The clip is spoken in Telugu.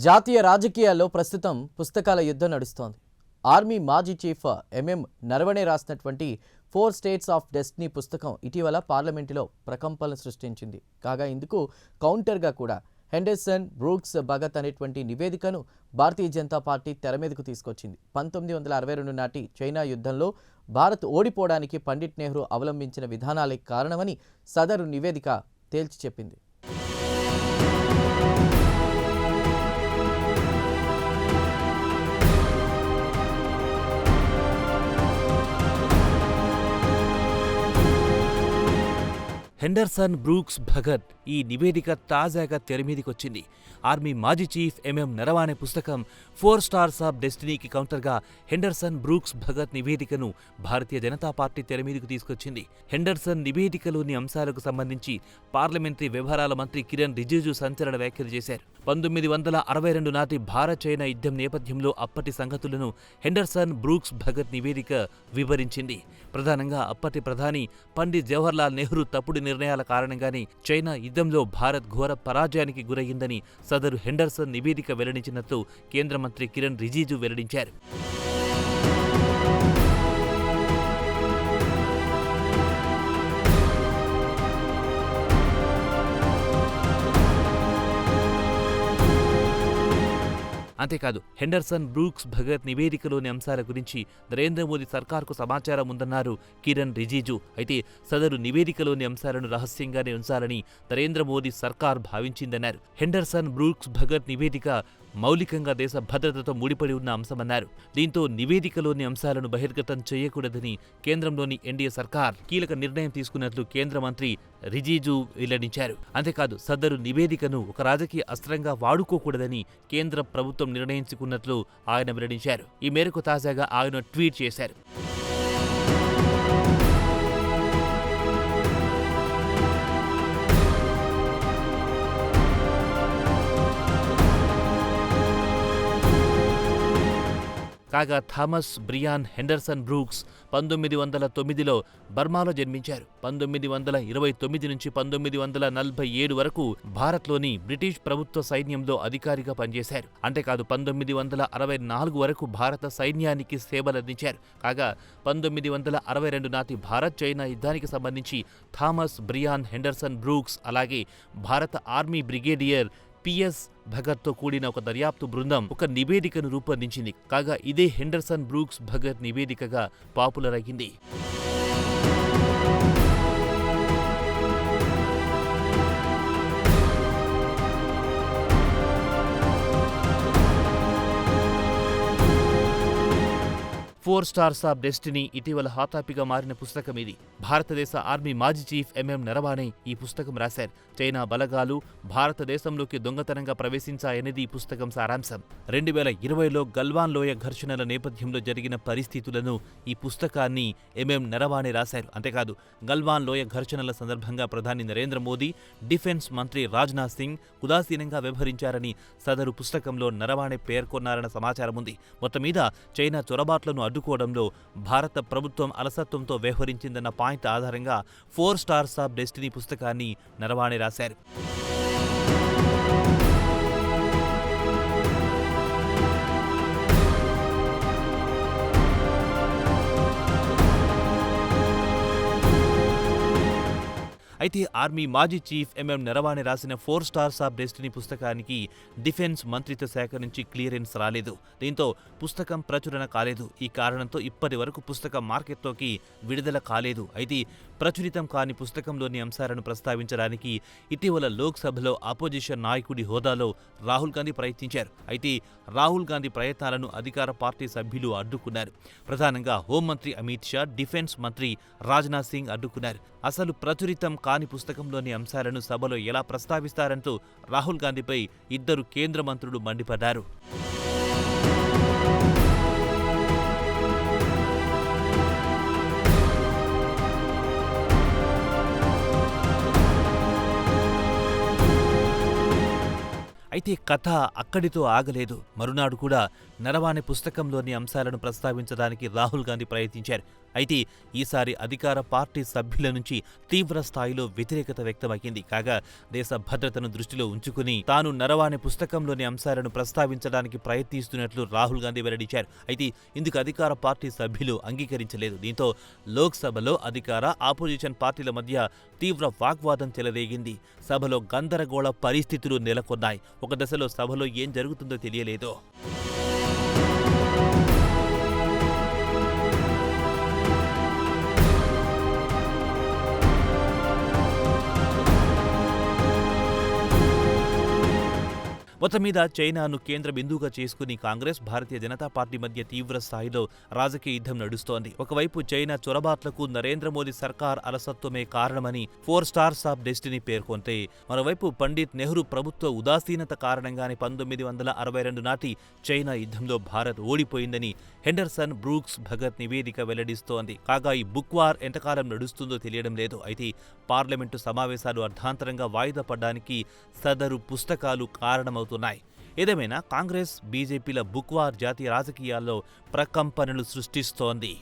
జాతీయ రాజకీయాల్లో ప్రస్తుతం పుస్తకాల యుద్ధం నడుస్తోంది. ఆర్మీ మాజీ చీఫ్ ఎంఎం నరవణే రాసినటువంటి 4 స్టేట్స్ ఆఫ్ డెస్టినీ పుస్తకం ఇటీవల పార్లమెంటులో ప్రకంపనలు సృష్టించింది. కాగా ఇందుకు కౌంటర్గా కూడా హెండర్సన్ బ్రూక్స్ భగత్ అనేటువంటి నివేదికను భారతీయ జనతా పార్టీ తెర మీదకు తీసుకొచ్చింది. 1962 నాటి చైనా యుద్ధంలో భారత్ ఓడిపోవడానికి పండిట్ నెహ్రూ అవలంబించిన విధానాలే కారణమని సదరు నివేదిక తేల్చి చెప్పింది. హెండర్సన్ బ్రూక్స్ భగత్ ఈ నివేదిక తాజాగా తెరమీదికొచ్చింది. ఆర్మీ మాజీ చీఫ్ ఎంఎం నరవాణే పుస్తకం 4 స్టార్స్ ఆఫ్ డెస్టినీకి కౌంటర్గా హెండర్సన్ బ్రూక్స్ భగత్ నివేదికను భారతీయ జనతా పార్టీ తెరమీదికి తీసుకొచ్చింది. హెండర్సన్ నివేదికలోని అంశాలకు సంబంధించి పార్లమెంటరీ వ్యవహారాల మంత్రి కిరణ్ రిజిజు సంచలన వ్యాఖ్యలు చేశారు. 1962 నాటి భారత్ చైనా యుద్ధం నేపథ్యంలో అప్పటి సంగతులను హెండర్సన్ బ్రూక్స్ భగత్ నివేదిక వివరించింది. ప్రధానంగా అప్పటి ప్రధాని పండిట్ జవహర్లాల్ నెహ్రూ తప్పుడు నిర్ణయాల కారణంగానే చైనా యుద్ధంలో భారత్ ఘోర పరాజయానికి గురయ్యిందని సదరు హెండర్సన్ నివేదిక వెల్లడించినట్లు కేంద్ర మంత్రి కిరణ్ రిజిజు వెల్లడించారు. అంతేకాదు హెండర్సన్ బ్రూక్స్ భగత్ నివేదికలోని అంశాల గురించి నరేంద్ర మోదీ సర్కార్కు సమాచారం ఉందన్నారు కిరణ్ రిజిజు. అయితే సదరు నివేదికలోని అంశాలను రహస్యంగానే ఉంచాలని నరేంద్ర మోదీ సర్కార్ భావించిందన్నారు. హెండర్సన్ బ్రూక్స్ భగత్ నివేదిక మౌలికంగా దేశ భద్రతతో ముడిపడి ఉన్న అంశమన్నారు. దీంతో నివేదికలోని అంశాలను బహిర్గతం చేయకూడదని కేంద్రంలోని ఎన్డీఏ సర్కార్ కీలక నిర్ణయం తీసుకున్నట్లు కేంద్ర మంత్రి రిజిజు వెల్లడించారు. అంతేకాదు సదరు నివేదికను ఒక రాజకీయ అస్త్రంగా వాడుకోకూడదని కేంద్ర ప్రభుత్వం నిర్ణయించుకున్నట్లు ఆయన వెల్లడించారు. ఈ మేరకు తాజాగా ఆయన ట్వీట్ చేశారు. కాగా థామస్ బ్రియాన్ హెండర్సన్ బ్రూక్స్ 1909లో బర్మాలో జన్మించారు. 1929 నుంచి 1947 వరకు భారత్లోని బ్రిటిష్ ప్రభుత్వ సైన్యంలో అధికారిగా పనిచేశారు. అంతేకాదు 1964 వరకు భారత సైన్యానికి సేవలందించారు. కాగా 1962 నాటి భారత్ చైనా యుద్ధానికి సంబంధించి థామస్ బ్రియాన్ హెండర్సన్ బ్రూక్స్ అలాగే భారత ఆర్మీ బ్రిగేడియర్ పిఎస్ భగత్తో కూడిన ఒక దర్యాప్తు బృందం ఒక నివేదికను రూపొందించింది. కాగా ఇదే హెండర్సన్ బ్రూక్స్ భగత్ నివేదికగా పాపులర్ అయ్యింది. ఫోర్ స్టార్స్ ఆఫ్ డెస్టినీ ఇటీవల హాట్ టాపిక్గా మారిన పుస్తకం ఇది. భారతదేశ ఆర్మీ మాజీ చీఫ్ ఎంఎం నరవాణే ఈ పుస్తకం రాశారు. చైనా బలగాలు భారతదేశంలోకి దొంగతనంగా ప్రవేశించాయనేది ఈ పుస్తకం సారాంశం. 2020లో గల్వాన్ లోయ ఘర్షణల నేపథ్యంలో జరిగిన పరిస్థితులను ఈ పుస్తకాన్ని ఎంఎం నరవాణే రాశారు. అంతేకాదు గల్వాన్ లోయ ఘర్షణల సందర్భంగా ప్రధాని నరేంద్ర మోదీ, డిఫెన్స్ మంత్రి రాజ్నాథ్ సింగ్ ఉదాసీనంగా వ్యవహరించారని సదరు పుస్తకంలో నరవాణే పేర్కొన్నారన్న సమాచారం ఉంది. మొత్తం మీద చైనా చొరబాట్లను అడ్డుకోవడంలో భారత ప్రభుత్వం అలసత్వంతో వ్యవహరించిందన్న పాయింట్ ఆధారంగా 4 స్టార్స్ ఆఫ్ డెస్టినీ పుస్తకాన్ని నరవాణే రాశారు. అయితే ఆర్మీ మాజీ చీఫ్ ఎంఎం నరవాణే రాసిన 4 స్టార్స్ ఆఫ్ డెస్టినీ పుస్తకానికి డిఫెన్స్ మంత్రిత్వ శాఖ నుంచి క్లియరెన్స్ రాలేదు. దీంతో పుస్తకం ప్రచురణ కాలేదు. ఈ కారణంతో ఇప్పటి వరకు పుస్తకం మార్కెట్లోకి విడుదల కాలేదు. అయితే ప్రచురితం కాని పుస్తకంలోని అంశాలను ప్రస్తావించడానికి ఇటీవల లోక్సభలో అపోజిషన్ నాయకుడి హోదాలో రాహుల్ గాంధీ ప్రయత్నించారు. అయితే రాహుల్ గాంధీ ప్రయత్నాలను అధికార పార్టీ సభ్యులు అడ్డుకున్నారు. ప్రధానంగా హోంమంత్రి అమిత్ షా, డిఫెన్స్ మంత్రి రాజ్నాథ్ సింగ్ అడ్డుకున్నారు. అసలు ప్రచురితం కాని పుస్తకంలోని అంశాలను సభలో ఎలా ప్రస్తావిస్తారంటూ రాహుల్ గాంధీపై ఇద్దరు కేంద్ర మంత్రులు మండిపడ్డారు. అయితే కథ అక్కడితో ఆగలేదు. మరునాడు కూడా నరవాణే పుస్తకంలోని అంశాలను ప్రస్తావించడానికి రాహుల్ గాంధీ ప్రయత్నించారు. అయితే ఈసారి అధికార పార్టీ సభ్యుల నుంచి తీవ్ర స్థాయిలో వ్యతిరేకత వ్యక్తమైంది. కాగా దేశ భద్రతను దృష్టిలో ఉంచుకుని తాను నరవాణి పుస్తకంలోని అంశాలను ప్రస్తావించడానికి ప్రయత్నిస్తున్నట్లు రాహుల్ గాంధీ వెల్లడించారు. అయితే ఇందుకు అధికార పార్టీ సభ్యులు అంగీకరించలేదు. దీంతో లోక్సభలో అధికార, ఆపోజిషన్ పార్టీల మధ్య తీవ్ర వాగ్వాదం చెలరేగింది. సభలో గందరగోళ పరిస్థితులు నెలకొన్నాయి. ఒక దశలో సభలో ఏం జరుగుతుందో తెలియలేదు. మొత్తం మీద చైనాను కేంద్ర బిందువుగా చేసుకుని కాంగ్రెస్, భారతీయ జనతా పార్టీ మధ్య తీవ్ర స్థాయిలో రాజకీయ యుద్ధం నడుస్తోంది. ఒకవైపు చైనా చొరబాట్లకు నరేంద్ర మోదీ సర్కార్ అలసత్వమే కారణమని 4 స్టార్స్ ఆఫ్ డెస్టినీ పేర్కొంటే, మరోవైపు పండిత్ నెహ్రూ ప్రభుత్వ ఉదాసీనత కారణంగానే 1962 నాటి చైనా యుద్ధంలో భారత్ ఓడిపోయిందని హెండర్సన్ బ్రూక్స్ భగత్ నివేదిక వెల్లడిస్తోంది. కాగా ఈ బుక్ వార్ ఎంతకాలం నడుస్తుందో తెలియడం లేదు. అయితే పార్లమెంటు సమావేశాలు అర్ధాంతరంగా వాయిదా పడ్డానికి సదరు పుస్తకాలు కారణమవుతున్నాయి. ఏదేమైనా కాంగ్రెస్, బీజేపీల బుక్ వార్ జాతీయ రాజకీయాల్లో ప్రకంపనలు సృష్టిస్తోంది.